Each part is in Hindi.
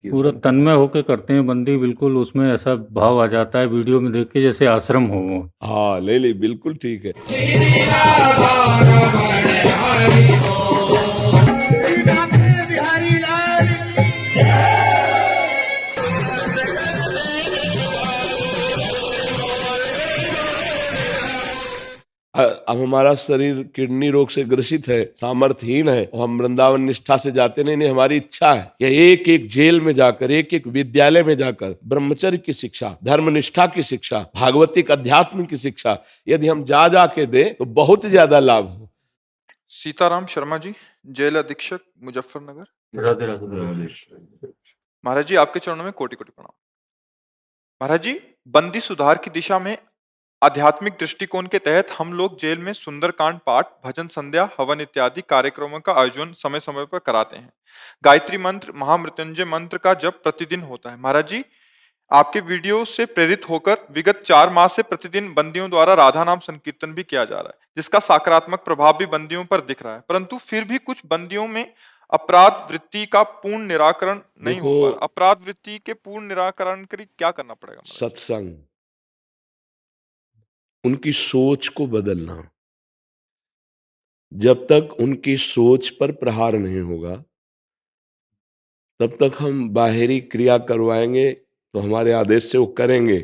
पूरा कीर्तन। तन्मय होके करते हैं बंदी, बिल्कुल उसमें ऐसा भाव आ जाता है वीडियो में देख के जैसे आश्रम हो वो। हाँ ले ली, बिल्कुल ठीक है। अब हमारा शरीर किडनी रोग से ग्रसित है, सामर्थ्यहीन है, और हम वृंदावन निष्ठा से जाते नहीं। नहीं, हमारी इच्छा है कि एक एक जेल में जाकर, एक एक विद्यालय में जाकर ब्रह्मचर्य की शिक्षा, धर्म निष्ठा की शिक्षा, भागवतिक अध्यात्म की शिक्षा यदि हम जा जाके दें तो बहुत ज्यादा लाभ हो। सीताराम शर्मा जी, जेल अधीक्षक मुजफ्फरनगर। राधे राधे। महाराज जी, आपके चरणों में कोटि कोटि प्रणाम। महाराज जी, बंदी सुधार की दिशा में आध्यात्मिक दृष्टिकोण के तहत हम लोग जेल में सुंदरकांड पाठ, भजन संध्या, हवन इत्यादि कार्यक्रमों का आयोजन समय समय पर कराते हैं। गायत्री मंत्र, महामृत्युंजय मंत्र का जप प्रतिदिन होता है। महाराज जी, आपके वीडियो से प्रेरित होकर विगत 4 माह से प्रतिदिन बंदियों द्वारा राधा नाम संकीर्तन भी किया जा रहा है, जिसका सकारात्मक प्रभाव भी बंदियों पर दिख रहा है। परंतु फिर भी कुछ बंदियों में अपराध वृत्ति का पूर्ण निराकरण नहीं हो पा रहा। अपराध वृत्ति के पूर्ण निराकरण के लिए क्या करना पड़ेगा? सत्संग, उनकी सोच को बदलना। जब तक उनकी सोच पर प्रहार नहीं होगा तब तक हम बाहरी क्रिया करवाएंगे तो हमारे आदेश से वो करेंगे,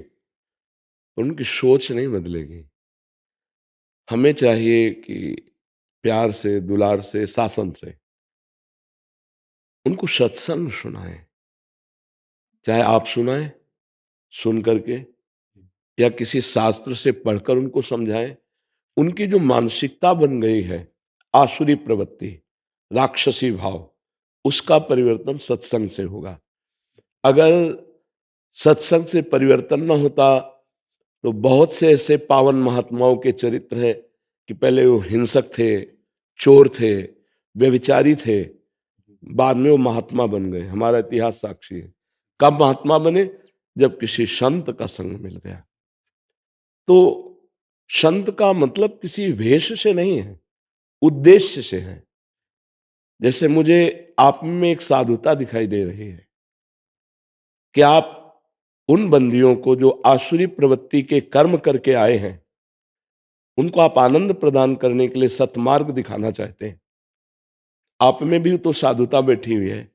उनकी सोच नहीं बदलेगी। हमें चाहिए कि प्यार से, दुलार से, शासन से उनको सत्संग सुनाएं। चाहे आप सुनाएं सुन करके, या किसी शास्त्र से पढ़कर उनको समझाएं। उनकी जो मानसिकता बन गई है आसुरी प्रवृत्ति, राक्षसी भाव, उसका परिवर्तन सत्संग से होगा। अगर सत्संग से परिवर्तन न होता तो बहुत से ऐसे पावन महात्माओं के चरित्र हैं कि पहले वो हिंसक थे, चोर थे, व्यभिचारी थे, बाद में वो महात्मा बन गए। हमारा इतिहास साक्षी है। कब महात्मा बने? जब किसी संत का संग मिल गया। तो संत का मतलब किसी वेश से नहीं है, उद्देश्य से है। जैसे मुझे आप में एक साधुता दिखाई दे रही है कि आप उन बंदियों को जो आसुरी प्रवृत्ति के कर्म करके आए हैं उनको आप आनंद प्रदान करने के लिए सतमार्ग दिखाना चाहते हैं। आप में भी तो साधुता बैठी हुई है,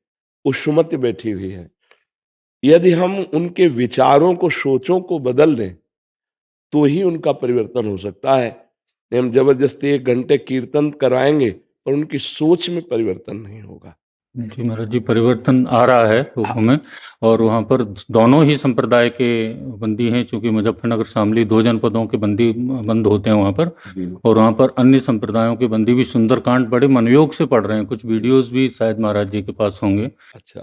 उस सुमति बैठी हुई है। यदि हम उनके विचारों को, सोचों को बदल दें तो ही उनका परिवर्तन हो सकता है। हम जबरदस्ती 1 घंटे कीर्तन कराएंगे पर उनकी सोच में परिवर्तन नहीं होगा। जी महाराज जी, परिवर्तन आ रहा है लोगों में, और वहाँ पर दोनों ही संप्रदाय के बंदी हैं, क्योंकि मुजफ्फरनगर शामली 2 जनपदों के बंदी बंद होते हैं वहाँ पर, और वहाँ पर अन्य संप्रदायों के बंदी भी सुंदरकांड बड़े मनोयोग से पढ़ रहे हैं। कुछ वीडियोस भी शायद महाराज जी के पास होंगे। अच्छा,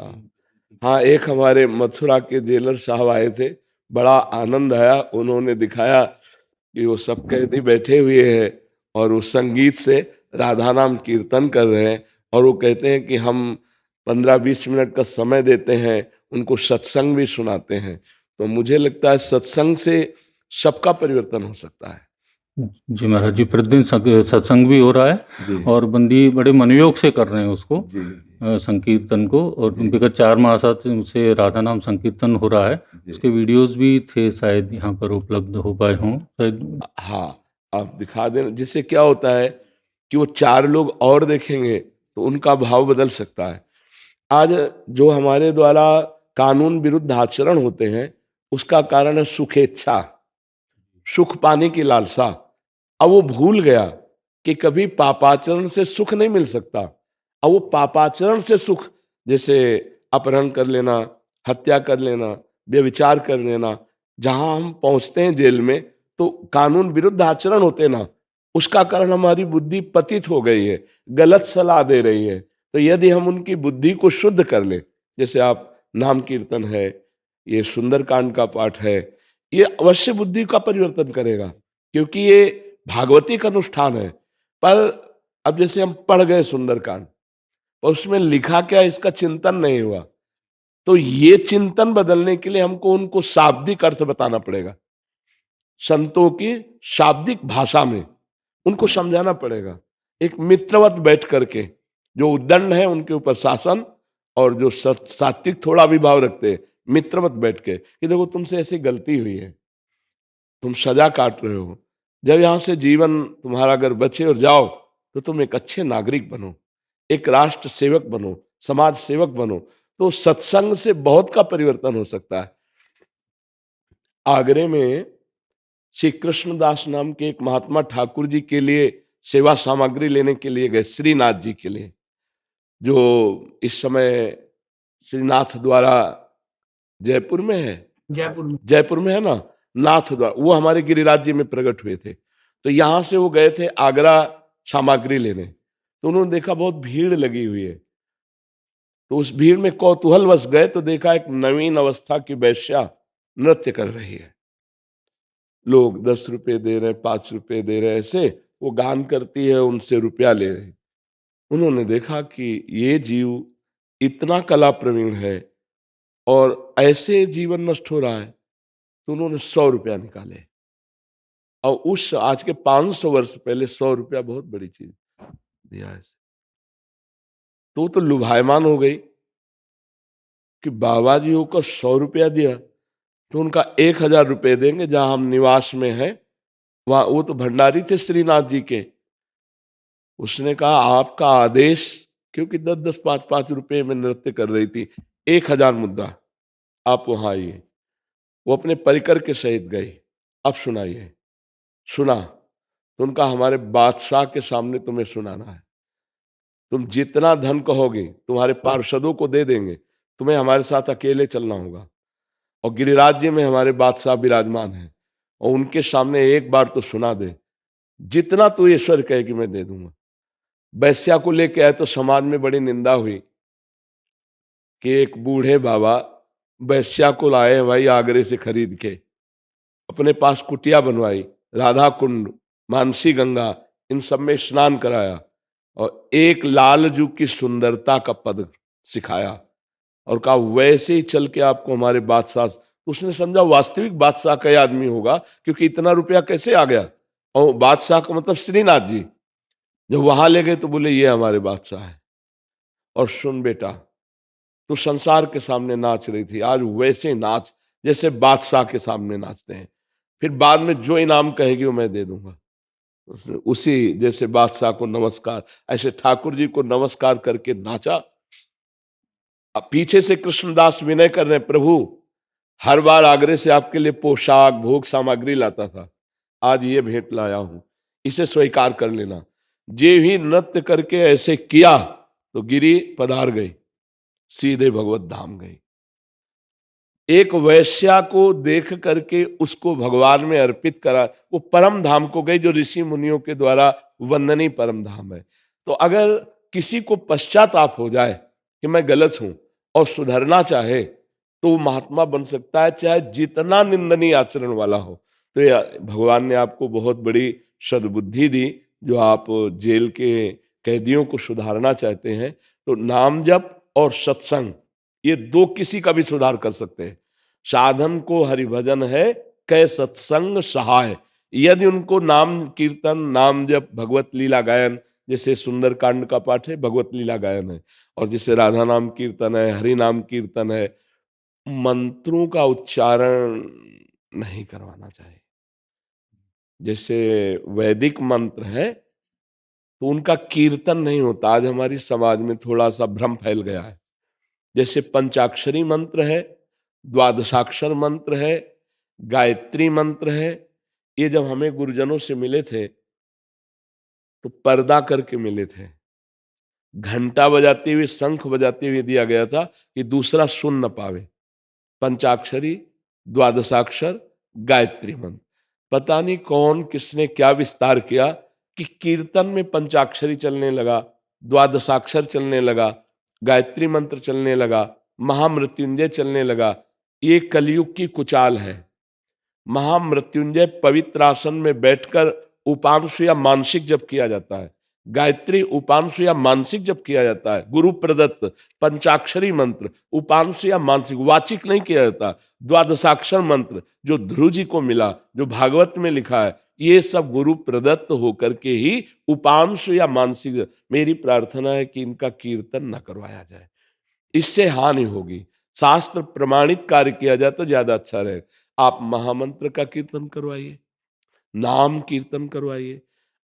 हाँ, एक हमारे मथुरा के जेलर साहब आए थे, बड़ा आनंद आया। उन्होंने दिखाया कि वो सब कैदी बैठे हुए हैं और वो संगीत से राधा नाम कीर्तन कर रहे हैं, और वो कहते हैं कि हम 15-20 मिनट का समय देते हैं, उनको सत्संग भी सुनाते हैं। तो मुझे लगता है सत्संग से सबका परिवर्तन हो सकता है। जी महाराज जी, प्रतिदिन सत्संग भी हो रहा है और बंदी बड़े मनोयोग से कर रहे हैं उसको, संकीर्तन को, और विगत 4 माह से राधा नाम संकीर्तन हो रहा है। उसके वीडियोस भी थे, शायद यहाँ पर उपलब्ध हो पाए हों शायद। हाँ, आप दिखा देना, जिससे क्या होता है कि वो 4 लोग और देखेंगे तो उनका भाव बदल सकता है। आज जो हमारे द्वारा कानून विरुद्ध आचरण होते हैं उसका कारण है सुखेच्छा, सुख पाने की लालसा। अब वो भूल गया कि कभी पापाचरण से सुख नहीं मिल सकता। अब वो पापाचरण से सुख, जैसे अपहरण कर लेना, हत्या कर लेना, व्यभिचार कर लेना, जहां हम पहुंचते हैं जेल में तो कानून विरुद्ध आचरण होते ना, उसका कारण हमारी बुद्धि पतित हो गई है, गलत सलाह दे रही है। तो यदि हम उनकी बुद्धि को शुद्ध कर ले, जैसे आप नाम कीर्तन है, ये सुंदरकांड का पाठ है, ये अवश्य बुद्धि का परिवर्तन करेगा, क्योंकि ये भागवती का अनुष्ठान है। पर अब जैसे हम पढ़ गए सुंदरकांड और उसमें लिखा क्या, इसका चिंतन नहीं हुआ, तो ये चिंतन बदलने के लिए हमको उनको शाब्दिक अर्थ बताना पड़ेगा। संतों की शाब्दिक भाषा में उनको समझाना पड़ेगा, एक मित्रवत बैठ करके। जो उद्दंड है उनके ऊपर शासन, और जो सात्विक थोड़ा भी भाव रखते हैं, मित्रवत बैठ के कि देखो तुमसे ऐसी गलती हुई है, तुम सजा काट रहे हो, जब यहाँ से जीवन तुम्हारा अगर बचे और जाओ तो तुम एक अच्छे नागरिक बनो, एक राष्ट्र सेवक बनो, समाज सेवक बनो। तो सत्संग से बहुत का परिवर्तन हो सकता है। आगरे में श्री कृष्णदास नाम के एक महात्मा ठाकुर जी के लिए सेवा सामग्री लेने के लिए गए, श्रीनाथ जी के लिए, जो इस समय श्रीनाथ द्वारा जयपुर में है, जयपुर में है ना, नाथ द्वारा, वो हमारे गिरिराज जी में प्रकट हुए थे। तो यहां से वो गए थे आगरा सामग्री लेने, तो उन्होंने देखा बहुत भीड़ लगी हुई है, तो उस भीड़ में कौतूहलवश गए तो देखा एक नवीन अवस्था की वैश्या नृत्य कर रही है। लोग 10 रुपए दे रहे, 5 रुपए दे रहे, ऐसे वो गान करती है, उनसे रुपया ले रहे। उन्होंने देखा कि ये जीव इतना कला प्रवीण है और ऐसे जीवन नष्ट हो रहा है, तो उन्होंने 100 रुपया निकाले। और उस आज के 500 वर्ष पहले 100 रुपया बहुत बड़ी चीज दिया है। तो वो तो लुभायमान हो गई कि बाबा जी को 100 रुपया दिया तो उनका 1000 रुपये देंगे, जहां हम निवास में हैं वहां। वो तो भंडारी थे श्रीनाथ जी के। उसने कहा आपका आदेश, क्योंकि 10-10, 5-5 रुपए में नृत्य कर रही थी, 1000 मुद्दा, आप वहां आइए। वो अपने परिकर के सहित गई। अब सुनाइए। सुना तो उनका हमारे बादशाह के सामने तुम्हें सुनाना है, तुम जितना धन कहोगे तुम्हारे पार्षदों को दे देंगे, तुम्हें हमारे साथ अकेले चलना होगा। और गिरिराज जी में हमारे बादशाह विराजमान हैं, और उनके सामने एक बार तो सुना दे, जितना तू ईश्वर कहे कि मैं दे दूंगा। वैश्या को लेके आए तो समाज में बड़ी निंदा हुई कि एक बूढ़े बाबा वैश्या को लाए भाई आगरे से खरीद के, अपने पास कुटिया बनवाई, राधा कुंड, मानसी गंगा, इन सब में स्नान कराया, और एक लालजू की सुंदरता का पद सिखाया, और कहा वैसे ही चल के आपको हमारे बादशाह। उसने समझा वास्तविक बादशाह का आदमी होगा, क्योंकि इतना रुपया कैसे आ गया। और बादशाह का मतलब श्रीनाथ जी। जब वहां ले गए तो बोले ये हमारे बादशाह है। और सुन बेटा, तू संसार के सामने नाच रही थी, आज वैसे नाच जैसे बादशाह के सामने नाचते हैं। फिर बाद में जो इनाम कहेगी वो मैं दे दूंगा। उसी जैसे बादशाह को नमस्कार, ऐसे ठाकुर जी को नमस्कार करके नाचा। अब पीछे से कृष्णदास विनय कर रहे, प्रभु हर बार आगरे से आपके लिए पोशाक भोग सामग्री लाता था, आज ये भेंट लाया हूं, इसे स्वीकार कर लेना। जे ही नृत्य करके ऐसे किया तो गिरी पधार गई, सीधे भगवत धाम गई। एक वैश्या को देख करके उसको भगवान में अर्पित करा, वो परम धाम को गई, जो ऋषि मुनियों के द्वारा वंदनीय परम धाम है। तो अगर किसी को पश्चाताप हो जाए कि मैं गलत हूं और सुधरना चाहे, तो वो महात्मा बन सकता है, चाहे जितना निंदनीय आचरण वाला हो। तो भगवान ने आपको बहुत बड़ी सद्बुद्धि दी, जो आप जेल के कैदियों को सुधारना चाहते हैं, तो नाम जप और सत्संग, ये दो किसी का भी सुधार कर सकते हैं। साधन को हरिभजन है, कै सत्संग सहाय। यदि उनको नाम कीर्तन, नाम जप, भगवत लीला गायन, जैसे सुंदरकांड का पाठ है भगवत लीला गायन है, और जैसे राधा नाम कीर्तन है, हरि नाम कीर्तन है, मंत्रों का उच्चारण नहीं करवाना चाहिए। जैसे वैदिक मंत्र है तो उनका कीर्तन नहीं होता। आज हमारी समाज में थोड़ा सा भ्रम फैल गया है। जैसे पंचाक्षरी मंत्र है, द्वादशाक्षर मंत्र है, गायत्री मंत्र है। ये जब हमें गुरुजनों से मिले थे तो पर्दा करके मिले थे। घंटा बजाते हुए, शंख बजाते हुए दिया गया था कि दूसरा सुन न पावे। पंचाक्षरी, द्वादशाक्षर, गायत्री मंत्र। पता नहीं कौन किसने क्या विस्तार किया कि कीर्तन में पंचाक्षरी चलने लगा, द्वादशाक्षर चलने लगा, गायत्री मंत्र चलने लगा, महामृत्युंजय चलने लगा। ये कलयुग की कुचाल है। महामृत्युंजय पवित्र आसन में बैठकर उपांश या मानसिक जप किया जाता है। गायत्री उपांश या मानसिक जप किया जाता है। गुरु प्रदत्त पंचाक्षरी मंत्र उपांश या मानसिक, वाचिक नहीं किया जाता। द्वादशाक्षर मंत्र जो ध्रुव जी को मिला, जो भागवत में लिखा है, ये सब गुरु प्रदत्त होकर के ही उपांश या मानसिक। मेरी प्रार्थना है कि इनका कीर्तन न करवाया जाए। इससे हानि होगी। शास्त्र प्रमाणित कार्य किया जाए तो ज्यादा अच्छा रहे। आप महामंत्र का कीर्तन करवाइए, नाम कीर्तन करवाइए,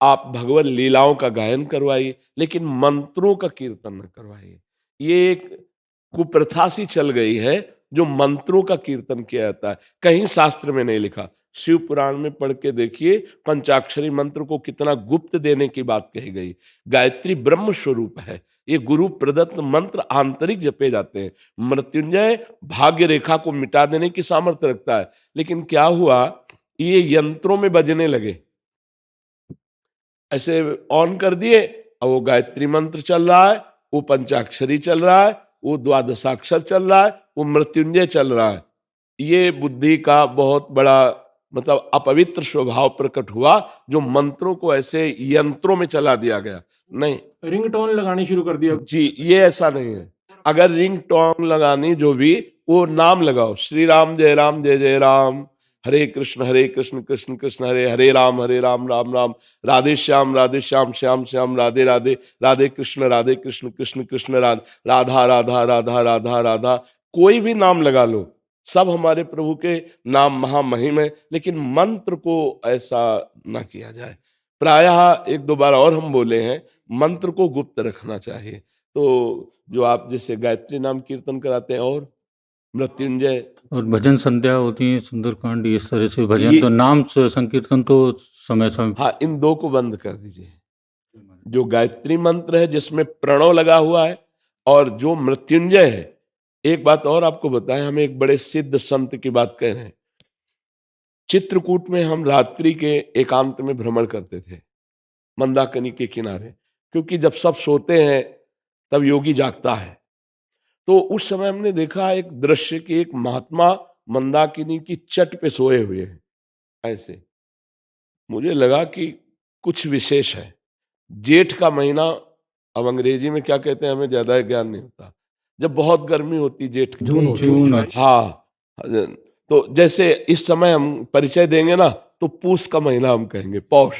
आप भगवत लीलाओं का गायन करवाइए, लेकिन मंत्रों का कीर्तन न करवाइए। ये एक कुप्रथा सी चल गई है, जो मंत्रों का कीर्तन किया जाता है। कहीं शास्त्र में नहीं लिखा। शिव पुराण में पढ़ के देखिए, पंचाक्षरी मंत्र को कितना गुप्त देने की बात कही गई। गायत्री ब्रह्म स्वरूप है, ये गुरु प्रदत्त मंत्र आंतरिक जपे जाते हैं। मृत्युंजय भाग्य रेखा को मिटा देने की सामर्थ्य रखता है, लेकिन क्या हुआ, ये यंत्रों में बजने लगे। ऐसे ऑन कर दिए और वो गायत्री मंत्र चल रहा है, वो पंचाक्षरी चल रहा है, वो द्वादशाक्षर चल रहा है, वो मृत्युंजय चल रहा है। ये बुद्धि का बहुत बड़ा मतलब अपवित्र स्वभाव प्रकट हुआ, जो मंत्रों को ऐसे यंत्रों में चला दिया गया। नहीं रिंगटोन लगानी शुरू कर दिया। जी, ये ऐसा नहीं है। अगर रिंग टोन लगानी, जो भी, वो नाम लगाओ, श्री राम जय जय राम, हरे कृष्ण कृष्ण कृष्ण हरे, हरे राम राम राम, राधे श्याम श्याम श्याम, राधे राधे, राधे कृष्ण कृष्ण कृष्ण राधा राधा राधा राधा राधा। कोई भी नाम लगा लो, सब हमारे प्रभु के नाम महामहिम है, लेकिन मंत्र को ऐसा ना किया जाए। प्रायः एक दो बार और हम बोले हैं, मंत्र को गुप्त रखना चाहिए। तो जो आप जैसे गायत्री नाम कीर्तन कराते हैं और मृत्युंजय, और भजन संध्या होती है, सुंदरकांड, इस तरह से भजन, ये- तो नाम संकीर्तन तो समय समय। हाँ, इन दो को बंद कर दीजिए। जो गायत्री मंत्र है जिसमें प्रणव लगा हुआ है, और जो मृत्युंजय है। एक बात और आपको बताएं, हम एक बड़े सिद्ध संत की बात कह रहे हैं। चित्रकूट में हम रात्रि के एकांत में भ्रमण करते थे, मंदाकिनी के किनारे, क्योंकि जब सब सोते हैं तब योगी जागता है। तो उस समय हमने देखा एक दृश्य कि एक महात्मा मंदाकिनी की चट पे सोए हुए हैं ऐसे। मुझे लगा कि कुछ विशेष है। जेठ का महीना, अब अंग्रेजी में क्या कहते हैं हमें ज्यादा ज्ञान नहीं होता, जब बहुत गर्मी होती, जेठ की जून। हाँ, तो जैसे इस समय हम परिचय देंगे ना, तो पूस का महीना हम कहेंगे, पौष।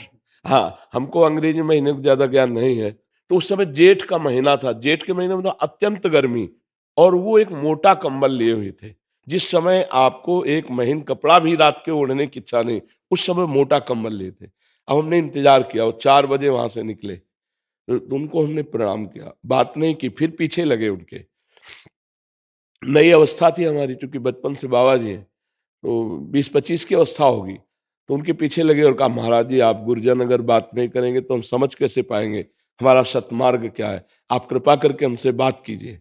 हाँ, हमको अंग्रेजी महीने को ज्यादा ज्ञान नहीं है। तो उस समय जेठ का महीना था। जेठ के महीने में तो अत्यंत गर्मी, और वो एक मोटा कंबल लिए हुए थे। जिस समय आपको एक महीन कपड़ा भी रात के ओढ़ने की इच्छा नहीं, उस समय मोटा कंबल लिए थे। अब हमने इंतजार किया, वो 4 बजे वहां से निकले, तो उनको हमने प्रणाम किया, बात नहीं की, फिर पीछे लगे उनके। नई अवस्था थी हमारी, चूंकि बचपन से बाबा जी हैं, तो 20-25 की अवस्था होगी। तो उनके पीछे लगे और कहा, महाराज जी, आप गुरुजन अगर बात नहीं करेंगे तो हम समझ कैसे पाएंगे हमारा सतमार्ग क्या है, आप कृपा करके हमसे बात कीजिए।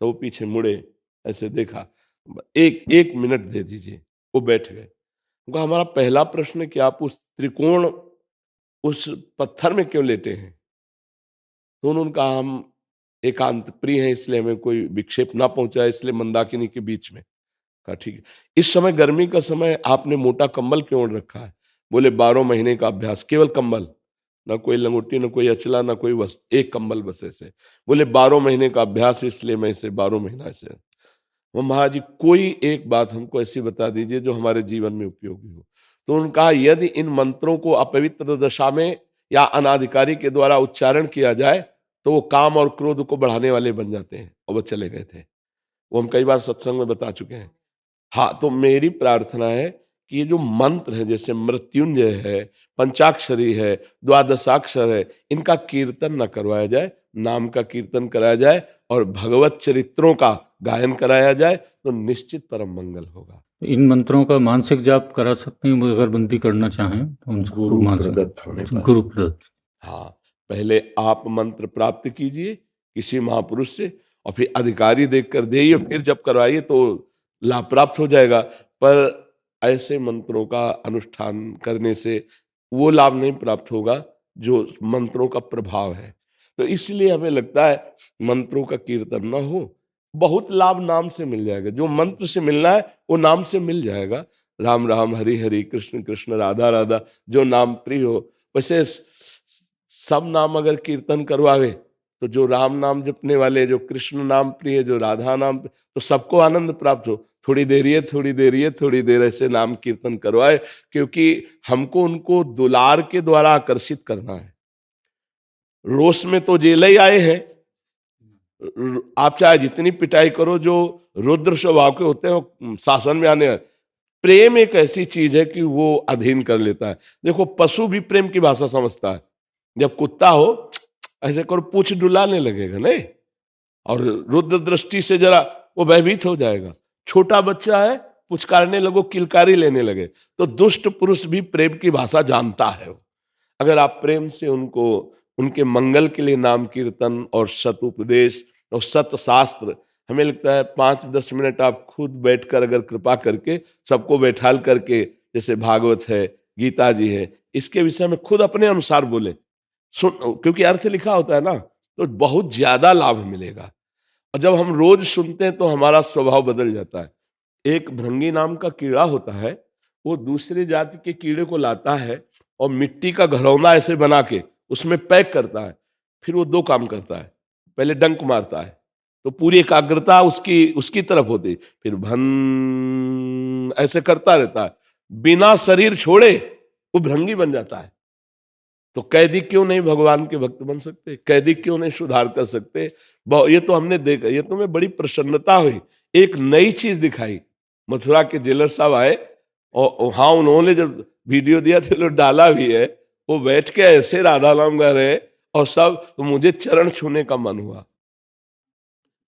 तो वो पीछे मुड़े, ऐसे देखा, एक मिनट दे दीजिए। वो बैठ गए। उनका हमारा पहला प्रश्न है कि आप उस त्रिकोण, उस पत्थर में क्यों लेटे हैं? तो उन्होंने कहा, हम एकांत प्रिय हैं, इसलिए हमें कोई विक्षेप ना पहुंचाए, इसलिए मंदाकिनी के बीच में। कहा ठीक है। इस समय गर्मी का समय, आपने मोटा कंबल क्यों ओढ़ रखा है? बोले 12 महीने का अभ्यास, केवल कंबल, ना कोई लंगोटी, ना कोई अचला, ना कोई वस्त्र, एक कंबल बस ऐसे। बोले 12 महीने का अभ्यास, इसलिए मैं इसे 12 महीना ऐसे। वो महाराज जी, कोई एक बात हमको ऐसी बता दीजिए जो हमारे जीवन में उपयोगी हो। तो उन्होंने कहा, यदि इन मंत्रों को अपवित्र दशा में या अनाधिकारी के द्वारा उच्चारण किया जाए तो वो काम और क्रोध को बढ़ाने वाले बन जाते हैं। और वो चले गए थे। वो हम कई बार सत्संग में बता चुके हैं। हाँ, तो मेरी प्रार्थना है कि ये जो मंत्र है, जैसे मृत्युंजय है, पंचाक्षरी है, द्वादशाक्षर है, इनका कीर्तन न करवाया जाए, नाम का कीर्तन कराया जाए और भगवत चरित्रों का गायन कराया जाए, तो निश्चित परम मंगल होगा। इन मंत्रों का मानसिक जाप करा सकते हैं अगर बंदी करना चाहें तो उनसे गुरु प्रदत्त होने पर। गुरु प्रदत्त। हाँ, पहले आप मंत्र प्राप्त कीजिए किसी महापुरुष से, और फिर अधिकारी देखकर देइए, फिर जब करवाइए तो लाभ प्राप्त हो जाएगा। पर ऐसे मंत्रों का अनुष्ठान करने से वो लाभ नहीं प्राप्त होगा जो मंत्रों का प्रभाव है। तो इसलिए हमें लगता है मंत्रों का कीर्तन ना हो, बहुत लाभ नाम से मिल जाएगा। जो मंत्र से मिलना है वो नाम से मिल जाएगा। राम राम, हरि हरि, कृष्ण कृष्ण, राधा राधा, जो नाम प्रिय हो। वैसे सब नाम अगर कीर्तन करवावे तो जो राम नाम जपने वाले, जो कृष्ण नाम प्रिय, जो राधा नाम, तो सबको आनंद प्राप्त हो। थोड़ी देर ये, थोड़ी देर ये, थोड़ी देर ऐसे नाम कीर्तन करवाए, क्योंकि हमको उनको दुलार के द्वारा आकर्षित करना है। रोष में तो जेल ही आए हैं, आप चाहे जितनी पिटाई करो, जो रुद्र स्वभाव के होते हैं वो शासन में आने। प्रेम एक ऐसी चीज है कि वो अधीन कर लेता है। देखो पशु भी प्रेम की भाषा समझता है। जब कुत्ता हो ऐसे करो, पूछ डुलाने लगेगा नहीं, और रुद्र दृष्टि से जरा वो भयभीत हो जाएगा। छोटा बच्चा है, पुचकारने लगो, किलकारी लेने लगे। तो दुष्ट पुरुष भी प्रेम की भाषा जानता है वो। अगर आप प्रेम से उनको उनके मंगल के लिए नाम कीर्तन और सत उपदेश और सत शास्त्र, हमें लगता है 5-10 मिनट आप खुद बैठकर अगर कृपा करके सबको बैठाल करके, जैसे भागवत है, गीता जी है, इसके विषय में खुद अपने अनुसार बोले, सुन, क्योंकि अर्थ लिखा होता है ना, तो बहुत ज्यादा लाभ मिलेगा। और जब हम रोज सुनते हैं तो हमारा स्वभाव बदल जाता है। एक भृंगी नाम का कीड़ा होता है, वो दूसरे जाति के कीड़े को लाता है और मिट्टी का घरौंदा ऐसे बना के उसमें पैक करता है। फिर वो 2 काम करता है। पहले डंक मारता है तो पूरी एकाग्रता उसकी उसकी तरफ होती है, फिर भन ऐसे करता रहता है, बिना शरीर छोड़े वो भृंगी बन जाता है। तो कैदी क्यों नहीं भगवान के भक्त बन सकते? कैदी क्यों नहीं सुधार कर सकते? ये तो हमने देखा, ये तो मैं बड़ी प्रसन्नता हुई। एक नई चीज दिखाई। मथुरा के जेलर साहब आए और हाँ, उन्होंने जब वीडियो दिया तो लोग डाला भी है, वो बैठ के ऐसे राधा नाम गा रहे और सब, तो मुझे चरण छूने का मन हुआ।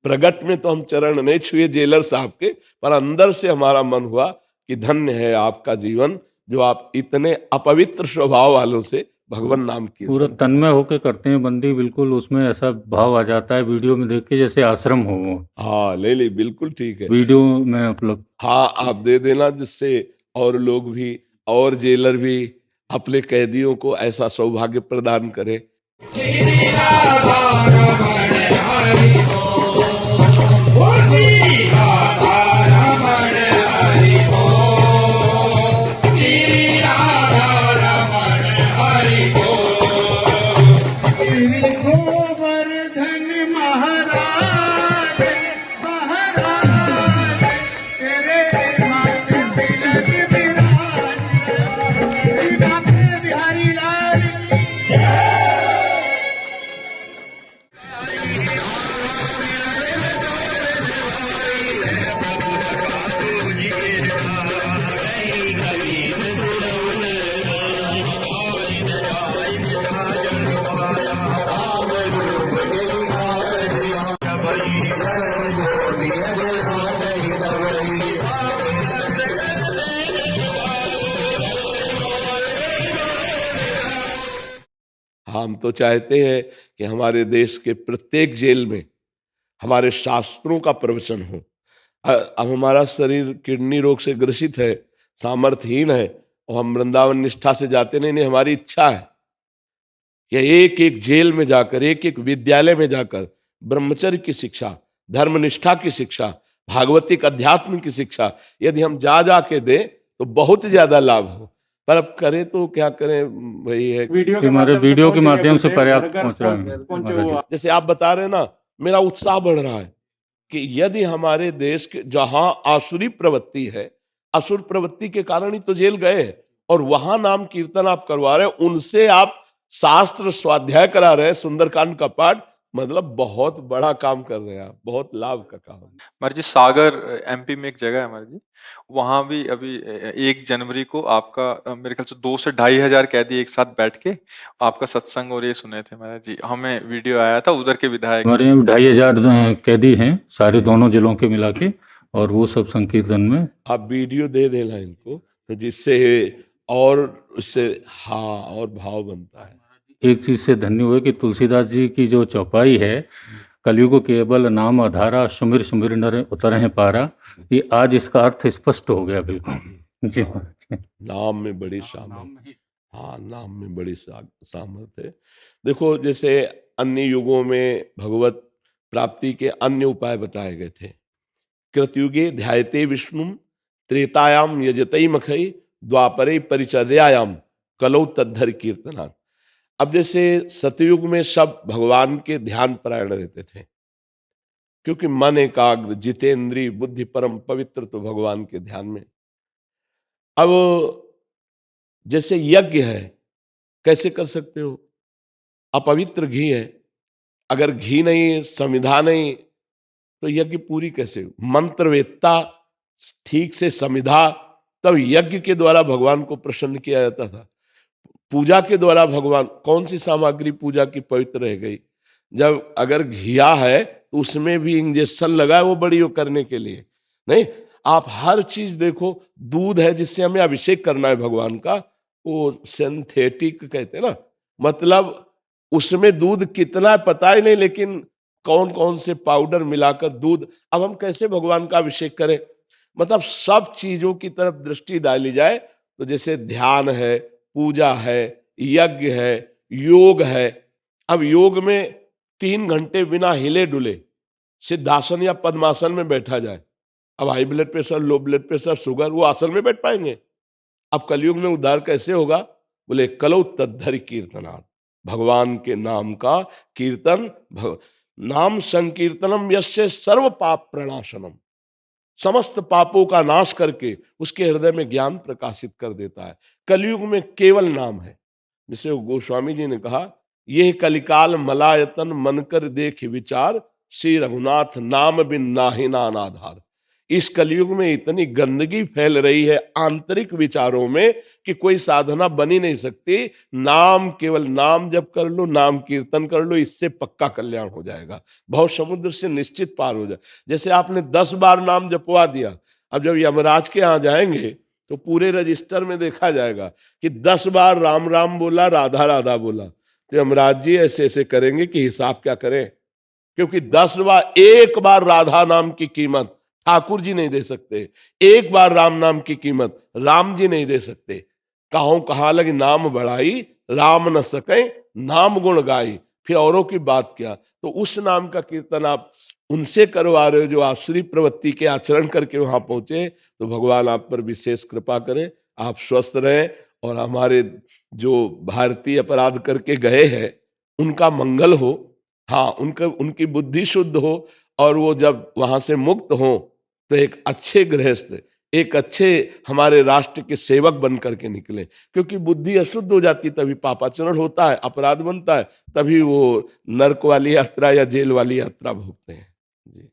प्रगट में तो हम चरण नहीं छुए जेलर साहब के, पर अंदर से हमारा मन हुआ कि धन्य है आपका जीवन, जो आप इतने अपवित्र स्वभाव वालों से भगवान नाम की पूरा तन्मय होके करते हैं बंदी, बिल्कुल उसमें ऐसा भाव आ जाता है वीडियो में देख के जैसे आश्रम हो वो। हाँ ले ले, बिल्कुल ठीक है। वीडियो में उपलब्ध। हाँ आप दे देना, जिससे और लोग भी और जेलर भी अपने कैदियों को ऐसा सौभाग्य प्रदान करें। हम तो चाहते हैं कि हमारे देश के प्रत्येक जेल में हमारे शास्त्रों का प्रवचन हो। अब हमारा शरीर किडनी रोग से ग्रसित है, सामर्थ्यहीन है, और हम वृंदावन निष्ठा से जाते नहीं। हमारी इच्छा है कि एक एक जेल में जाकर, एक एक विद्यालय में जाकर ब्रह्मचर्य की शिक्षा, धर्मनिष्ठा की शिक्षा, भागवतिक अध्यात्म की शिक्षा यदि हम जा के दें तो बहुत ज्यादा लाभ हो। पर अब करें तो क्या करें, वही है। वीडियो के माध्यम से पर्याप्त पहुंच रहा है। जैसे आप बता रहे हैं ना, मेरा उत्साह बढ़ रहा है कि यदि हमारे देश के जहां आसुरी प्रवृत्ति है, असुर प्रवृत्ति के कारण ही तो जेल गए, और वहां नाम कीर्तन आप करवा रहे हैं, उनसे आप शास्त्र स्वाध्याय करा रहे हैं, सुंदरकांड का पाठ, मतलब बहुत बड़ा काम कर रहे हैं आप, बहुत लाभ का काम। महाराज जी, सागर एमपी में एक जगह है महाराज जी, वहां भी अभी 1 जनवरी को आपका मेरे ख्याल से 2 से 2,500 कैदी एक साथ बैठ के आपका सत्संग और ये सुने थे महाराज जी। हमें वीडियो आया था, उधर के विधायक। हमारे यहाँ 2,500 कैदी हैं सारे दोनों जिलों के मिला के, और वो सब संकीर्तन में। आप वीडियो दे देना इनको, तो जिससे और उससे हाँ और भाव बनता है। एक चीज से धन्य हुए कि तुलसीदास जी की जो चौपाई है, कलयुग केवल नाम आधारा, सुमिर सुमिर नर उतरहि पारा, ये आज इसका अर्थ स्पष्ट हो गया बिल्कुल। जी नाम में बड़ी सामर्थ्य। हाँ, नाम में बड़ी सामर्थ्य है। देखो, जैसे अन्य युगों में भगवत प्राप्ति के अन्य उपाय बताए गए थे। कृतयुगे ध्यायते विष्णुम, त्रेतायाम यजतई मखई, द्वापरे परिचर्यायाम, कलौ तद्धर कीर्तना। अब जैसे सतयुग में सब भगवान के ध्यान परायण रहते थे, क्योंकि मन एकाग्र, जितेंद्रिय, बुद्धि परम पवित्र, तो भगवान के ध्यान में। अब जैसे यज्ञ है, कैसे कर सकते हो? अपवित्र घी है, अगर घी नहीं, समिधा नहीं, तो यज्ञ पूरी कैसे? मंत्रवेत्ता ठीक से समिधा, तब यज्ञ के द्वारा भगवान को प्रसन्न किया जाता था। पूजा के द्वारा भगवान, कौन सी सामग्री पूजा की पवित्र रह गई? जब अगर घिया है तो उसमें भी इंजेक्शन लगा है वो बड़ी वो करने के लिए नहीं। आप हर चीज देखो, दूध है जिससे हमें अभिषेक करना है भगवान का, वो सिंथेटिक कहते हैं ना, मतलब उसमें दूध कितना है पता ही नहीं, लेकिन कौन कौन से पाउडर मिलाकर दूध, अब हम कैसे भगवान का अभिषेक करें? मतलब सब चीजों की तरफ दृष्टि डाली जाए तो जैसे ध्यान है, पूजा है, यज्ञ है, योग है। अब योग में 3 घंटे बिना हिले डुले सिद्धासन या पद्मासन में बैठा जाए, अब high blood pressure, low blood pressure, sugar, वो आसन में बैठ पाएंगे? अब कलयुग में उद्धार कैसे होगा? बोले कलौ तद्धरि कीर्तनात्, भगवान के नाम का कीर्तन, नाम संकीर्तनम यस्य सर्व पाप प्रणाशनम, समस्त पापों का नाश करके उसके हृदय में ज्ञान प्रकाशित कर देता है। कलयुग में केवल नाम है। जिसे गोस्वामी जी ने कहा, ये कलिकाल मलायतन मन कर देख विचार, श्री रघुनाथ नाम बिन नाहि नान आधार। इस कलयुग में इतनी गंदगी फैल रही है आंतरिक विचारों में कि कोई साधना बन ही नहीं सकती। नाम, केवल नाम जप कर लो, नाम कीर्तन कर लो, इससे पक्का कल्याण हो जाएगा, भव समुद्र से निश्चित पार हो जाए। जैसे आपने 10 बार नाम जपवा दिया, अब जब यमराज के यहाँ जाएंगे तो पूरे रजिस्टर में देखा जाएगा कि 10 बार राम राम बोला, राधा राधा बोला, तो यमराज जी ऐसे ऐसे करेंगे कि हिसाब क्या करें, क्योंकि 10 बार, एक बार राधा नाम की कीमत ठाकुर जी नहीं दे सकते, एक बार राम नाम की कीमत राम जी नहीं दे सकते। कहो कहा लगी नाम बढ़ाई, राम न सके नाम गुण गाई, फिर औरों की बात क्या। तो उस नाम का कीर्तन आप उनसे करवा रहे हो जो आसुरी प्रवृत्ति के आचरण करके वहां पहुंचे, तो भगवान आप पर विशेष कृपा करे, आप स्वस्थ रहें और हमारे जो भारतीय अपराध करके गए हैं उनका मंगल हो, हाँ, उनकी बुद्धि शुद्ध हो, और वो जब वहां से मुक्त हो तो एक अच्छे गृहस्थ, एक अच्छे हमारे राष्ट्र के सेवक बन करके निकले। क्योंकि बुद्धि अशुद्ध हो जाती तभी पापाचरण होता है, अपराध बनता है, तभी वो नर्क वाली यात्रा या जेल वाली यात्रा भोगते हैं। जी।